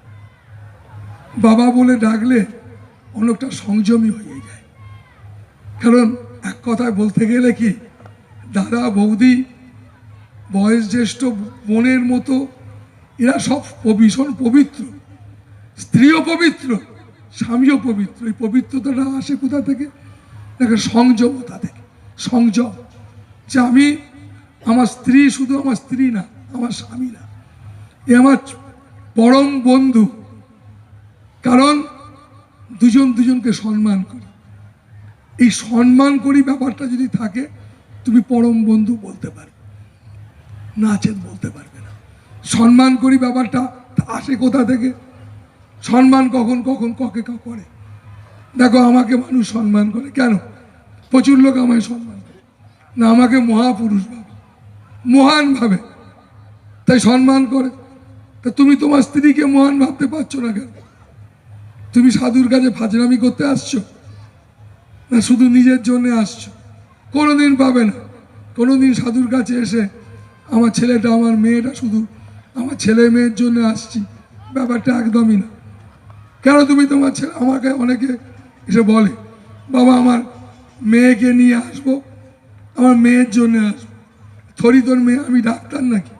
বাবা বলে ডাকলে অনেকটা সংযমী হয়ে যায়। কারণ এক কথায় বলতে গেলে কি, দাদা বৌদি বয়স জ্যেষ্ঠ বোনের মতো এরা সব ভীষণ পবিত্র, স্ত্রীও পবিত্র, স্বামীও পবিত্র। এই পবিত্রতাটা আসে কোথা থেকে? দেখো সংযমতা থেকে। সংযম, যে আমি আমার স্ত্রী শুধু আমার স্ত্রী না, আমার স্বামী না, এ আমার পরম বন্ধু। কারণ দুজন দুজনকে সম্মান করি, এই সম্মান করি ব্যাপারটা যদি থাকে, তুমি পরম বন্ধু বলতে পারবে, নাচেন বলতে পারবে না। সম্মান করি ব্যাপারটা আসে কোথা থেকে? সম্মান কখন কখন ককে করে। দেখো আমাকে মানুষ সম্মান করে কেন? প্রচুর লোক আমায় সম্মান করে না, আমাকে মহাপুরুষ ভাবে, মহান ভাবে, তাই সম্মান করে। তা তুমি তোমার স্ত্রীকে মহান ভাবতে পারছো না কেন? তুমি সাধুর কাছে ফাজলামি করতে আসছো, না শুধু নিজের জন্য আসছো? কোনোদিন পাবে না। কোনোদিন সাধুর কাছে এসে আমার ছেলেটা আমার মেয়েটা শুধু আমার ছেলে মেয়ের জন্য আসছি, ব্যাপারটা একদমই না। কেন তুমি তোমার ছেলে, আমাকে অনেকে এসে বলে বাবা আমার মেয়েকে নিয়ে আসবো, আমার মেয়ের জন্য আসবো। থরি তোর মেয়ে, আমি ডাক্তার নাকি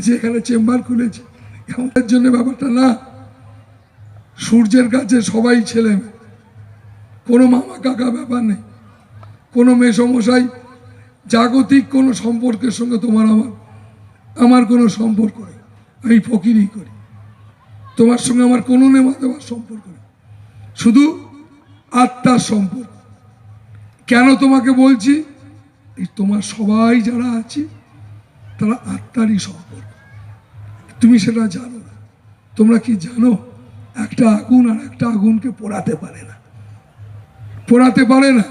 যে এখানে চেম্বার খুলেছি আমাদের জন্য? ব্যাপারটা না। সূর্যের কাছে সবাই ছেলে মেয়ে, কোনো মামা কাকা ব্যাপার নেই, কোনো মেসমশাই, জাগতিক কোনো সম্পর্কের সঙ্গে তোমার আমার কোনো সম্পর্ক নেই। আমি ফকিরি করি, তোমার সঙ্গে আমার কোনো নেওয়া দেওয়ার সম্পর্ক নেই, শুধু আত্মার সম্পর্ক। কেন তোমাকে বলছি? এই তোমার সবাই যারা আছে তারা আত্মারই সম্পর্ক, তুমি সেটা জানো না। তোমরা কি জানো একটা আগুন আর একটা আগুনকে পোড়াতে পারে না, পোড়াতে পারে না।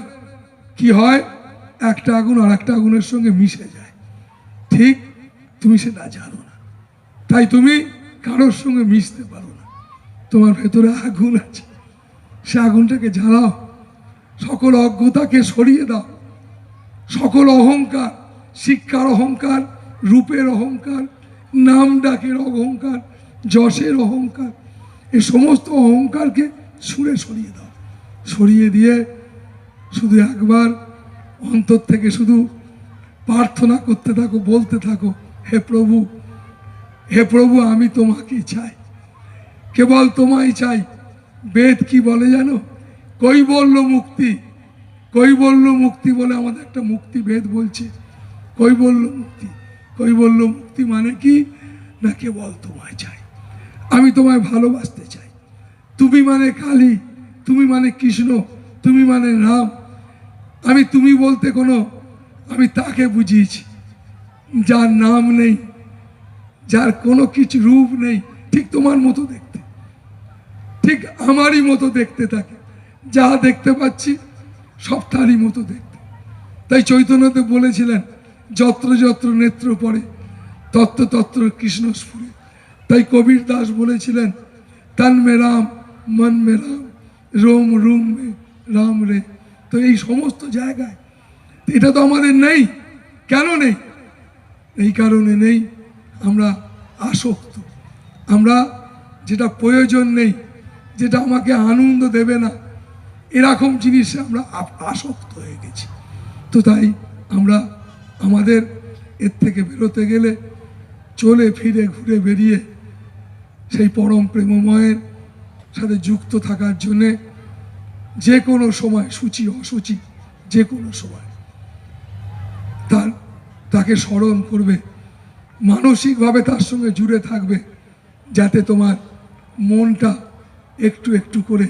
কি হয়, একটা আগুন আর একটা আগুনের সঙ্গে মিশে যায়, ঠিক? তুমি সেটা জানো না, তাই তুমি কারোর সঙ্গে মিশতে পারো না। তোমার ভেতরে আগুন আছে, সে আগুনটাকে জ্বালাও, সকল অজ্ঞতাকে সরিয়ে দাও, সকল অহংকার, শিক্ষার অহংকার, রূপের অহংকার, নাম ডাকের অহংকার, যশের অহংকার, এই সমস্ত অহংকারকে ছুঁড়ে সরিয়ে দাও। সরিয়ে দিয়ে শুধু একবার অন্তর থেকে শুধু প্রার্থনা করতে থাকো, বলতে থাকো, হে প্রভু, হে প্রভু, আমি তোমাকেই চাই, কেবল তোমায় চাই। বেদ কি বলে জানো? কৈবল্য মুক্তি, কৈবল্য মুক্তি বলে আমাদের একটা মুক্তি বেদ বলছে। কৈবল্য মুক্তি, কৈবল্য মুক্তি মানে কি না? কেবল তোমায় চাই, আমি তোমায় ভালোবাসতে চাই। তুমি মানে কালী, তুমি মানে কৃষ্ণ, তুমি মানে রাম। আমি তুমি বলতে আমি তাকে বুঝিয়েছি যার নাম নেই, যার কোনো কিছু রূপ নেই, ঠিক তোমার মতো দেখতে, ঠিক আমারই মতো দেখতে থাকে, যা দেখতে পাচ্ছি সব তারই মতো দেখতে। তাই চৈতন্যদেব বলেছিলেন যত্র যত্র নেত্র পড়ে তত্র তত্র কৃষ্ণ স্ফুরে। তাই কবির দাস বলেছিলেন তন মে রাম মন মে রাম রোম রুম মে রাম রে। তো এই সমস্ত জায়গায় এটা তো আমাদের নেই। কেন নেই? এই কারণে নেই, আমরা আসক্ত, আমরা যেটা প্রয়োজন নেই, যেটা আমাকে আনন্দ দেবে না, এরকম জিনিসে আমরা আসক্ত হয়ে গেছি। তো তাই আমরা আমাদের এর থেকে বেরোতে গেলে চলে ফিরে ঘুরে বেরিয়ে সেই পরম প্রেমময়ের সাথে যুক্ত থাকার জন্যে যে কোনো সময়, সূচি অসুচি যে কোনো সময় তাকে স্মরণ করবে, মানসিকভাবে তার সঙ্গে জুড়ে থাকবে, যাতে তোমার মনটা একটু একটু করে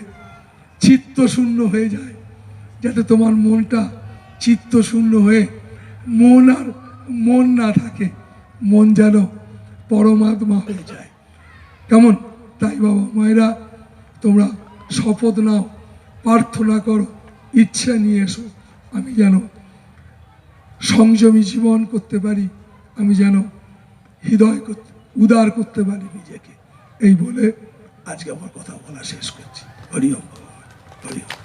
চিত্তশূন্য হয়ে যায়, যাতে তোমার মনটা চিত্তশূন্য হয়ে মন না থাকে, মন যেন পরমাত্মা হয়ে যায়। কেমন? তাই বাবা মায়েরা, তোমরা শপথ নাও, প্রার্থনা করো, ইচ্ছা নিয়ে এসো, আমি যেন সংযমী জীবন করতে পারি, আমি যেন হৃদয় উদার করতে পারি নিজেকে। এই বলে আজকে আমার কথা বলা শেষ করছি। হরি ওম ভগবান, হরি ওম।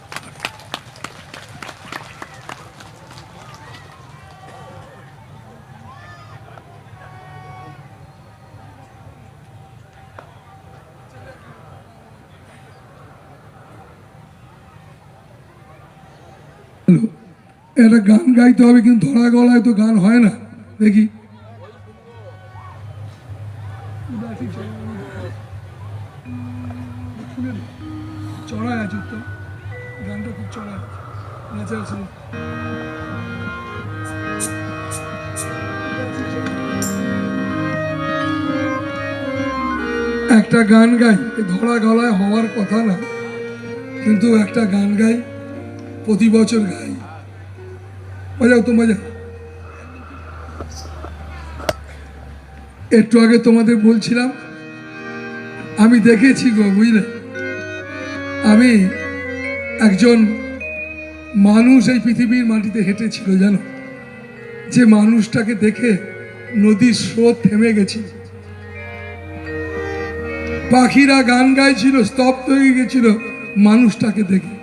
একটা গান গাইতে হবে, কিন্তু ধরা গলায় তো গান হয় না। দেখি চড়াই আছে তো, গানটা খুব চড়াই আছে। একটা গান গাই, ধরা গলায় হওয়ার কথা না, কিন্তু একটা গান গাই, প্রতি বছর গাই। বাজাও তো বাজাও। একটু আগে তোমাদের বলছিলাম আমি দেখেছি গো, বুঝলে, আমি একজন মানুষ এই পৃথিবীর মাটিতে হেঁটেছিল, জানো, যে মানুষটাকে দেখে নদীর স্রোত থেমে গেছিল, পাখিরা গান গাইছিল, স্তব্ধ হয়ে গেছিল মানুষটাকে দেখে।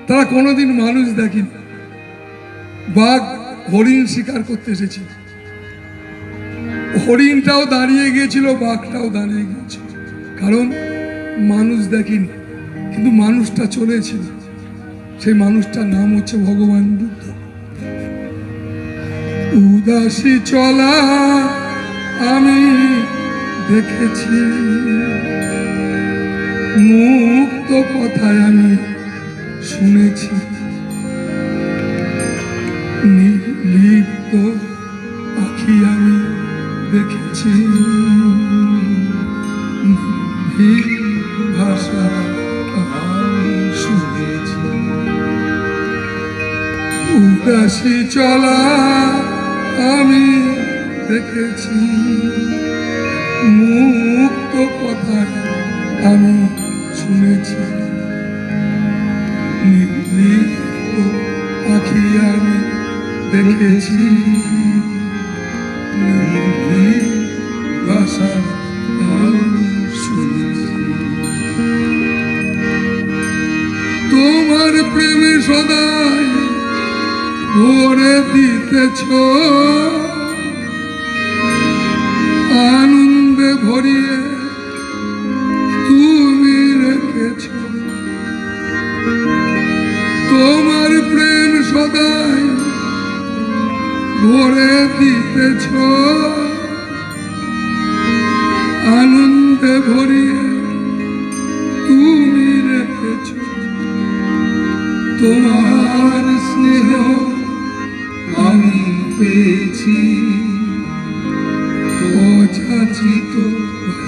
তারা কোনোদিন মানুষ দেখেনি। বাঘ হরিণ শিকার করতে এসেছিল। হরিণটাও দাঁড়িয়ে গিয়েছিল, বাঘটাও দাঁড়িয়ে গিয়েছিল, কারণ মানুষ দেখেনি, কিন্তু মানুষটা চলেছিল। সেই মানুষটার নাম হচ্ছে ভগবান বুদ্ধ। উদাসী চলা আমি দেখেছি, মুক্ত কথায় আমি শুনেছি, নির্লিপ্ত আখি আমি দেখেছি, নির্ভীক ভাষা আমি শুনেছি। উদাসী চলা আমি দেখেছি, মুক্ত কথা আমি শুনেছি, নির্লিপ্ত আখি আমি দেখেছি, নির্ভীক ভাষা আমি শুনেছি। তোমার প্রেমে সদাই ভরে দিতেছ, আনন্দে ভরিয়ে তুমি রেখেছ। তোমার প্রেম সদাই ভরে দিতেছ, আনন্দে ভরিয়ে তুমি রেখেছ। তোমার স্নেহ আমি পেয়েছি, অযাচিত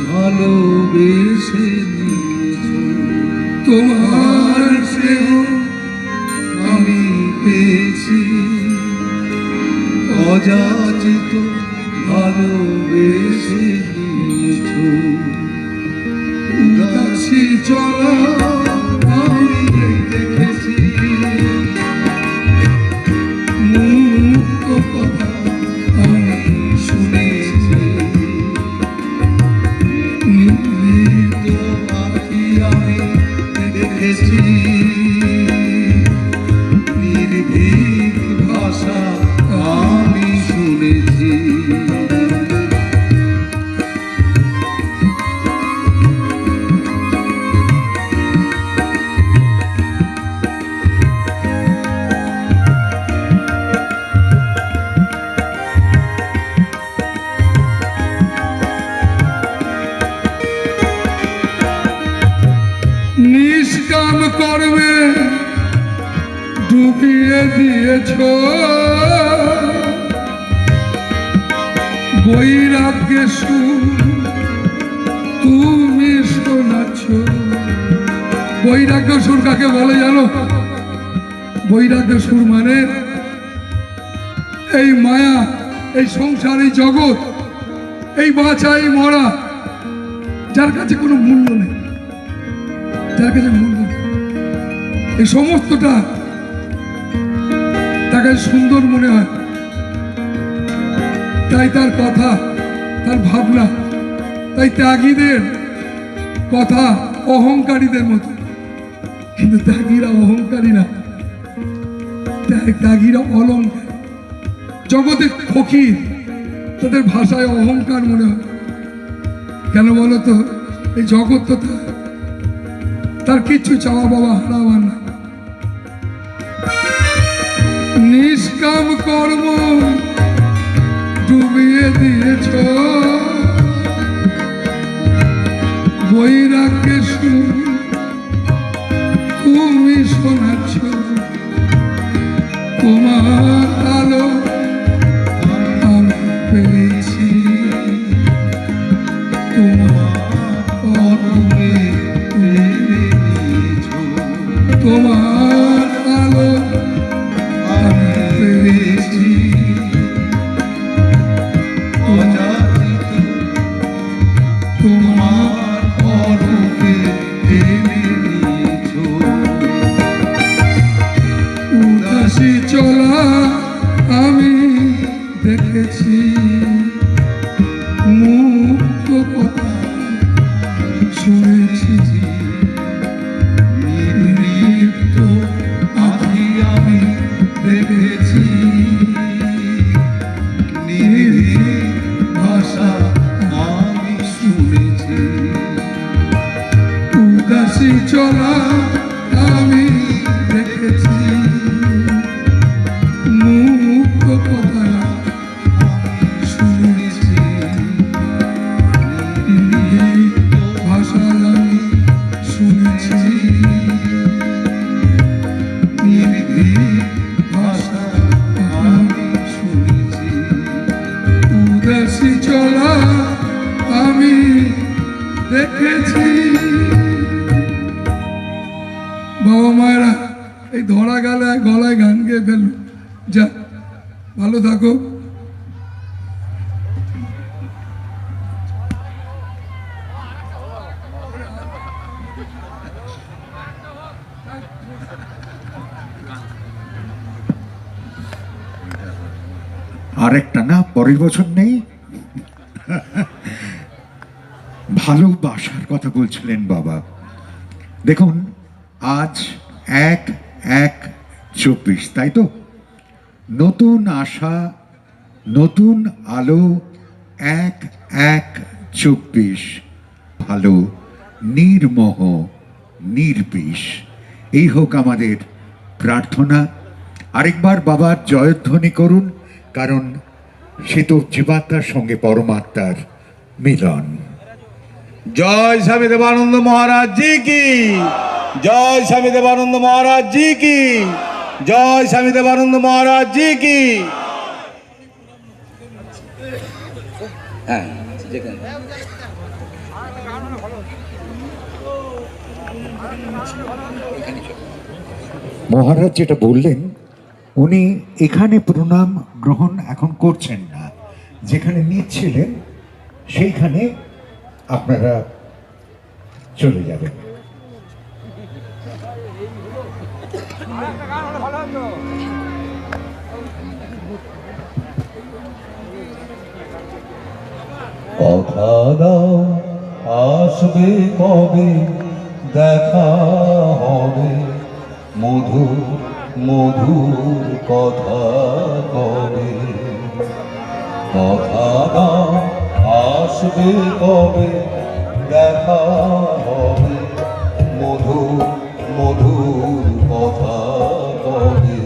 ভালোবেসে নিয়েছি। তোমার স্নেহ আমি পেয়েছি, অযাচিত ভালোবেসে নিয়েছ। উদাসী চলা আমি দেখেছি, মুক্ত কথা আমি শুনেছি, নির্লিপ্ত আখি আমি দেখেছি, নির্ভীক ভাষা আমি শুনেছি। নিষ্কাম কর্মে ডুবিয়ে দিয়েছ, বৈরাগ্যে সুর তুমি শোনাচ্ছ। বৈরাগ্য সুর কাকে বলে জানো? বৈরাগ্য সুর মানে এই মায়া, এই সংসার, এই জগৎ, এই বাঁচা, এই মরা, যার কাছে কোনো মূল্য নেই, যার কাছে মূল্য নেই, এই সমস্তটা তাকে সুন্দর মনে হয়, তাই তার কথা, তার ভাবনা, তাই ত্যাগীদের কথা অহংকারীদের মতো। কিন্তু ত্যাগীরা অহংকারী না, ত্যাগীরা অলংকার। জগতে ফকির, তাদের ভাষায় অহংকার মনে হয়। কেন বলো তো? এই জগৎ তো তার কিচ্ছু চাওয়া বাবা হারাবার না। নিষ্কাম কর্ম ডুবিয়ে দিয়েছ, বৈরাগ্যে সুর তুমি শোনাচ্ছ। তোমার আলো আমি পেয়েছি, তোমার অরূপে এনেছ। তোমার আলো আমি পেয়েছি, অযাচিত তোমার অরূপে এনেছ। উদাসী চলা আমি দেখেছি, মুক্ত কথা শুনেছি, নির্লিপ্ত আখি আমি দেখেছি, চলা আমি দেখেছি, মুক্ত কথা শুনেছি, ভাষা আমি শুনেছি, ভাষা আমি শুনেছি, উদাসী চলা আমি দেখেছি। বাবা মায়েরা এই ধরা গলায় গান গেয়ে ফেললো, যা ভালো থাকো। আরেকটা না পরের বছর নেই? ভালোবাসার কথা বলছিলেন বাবা। দেখুন আজ 1/1/24, তাই তো? নতুন আশা, নতুন আলো, 1/1/24। ভালো, নির্মোহ, নির্বিষ, এই হোক আমাদের প্রার্থনা। আরেকবার বাবার জয়ধ্বনি করুন, কারণ সে তো জীবাত্মার সঙ্গে পরমাত্মার মিলন। জয় স্বামী দেবানন্দ মহারাজ জি কি জয়, স্বামী দেবানন্দ মহারাজ জি কি জয়, স্বামী দেবানন্দ মহারাজ জি কি। হ্যাঁ, মহারাজ যেটা বললেন, উনি এখানে প্রণাম গ্রহণ এখন করছেন না, যেখানে নিচ্ছিলেন সেইখানে আপনারা চলে যাবেন। কথা দাও আসবে কবে, দেখা হবে মধুর মধুর কথা কবে। কথা দাও আসবে কবে, দেখা হবে মধুর মধুর কথা কবে।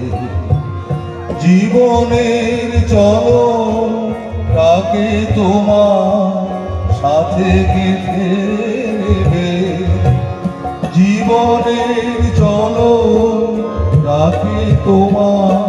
জীবনের চলন তাকে তোমার সাথে গেঁথে নেবে, জীবনের চলন তাকে তোমার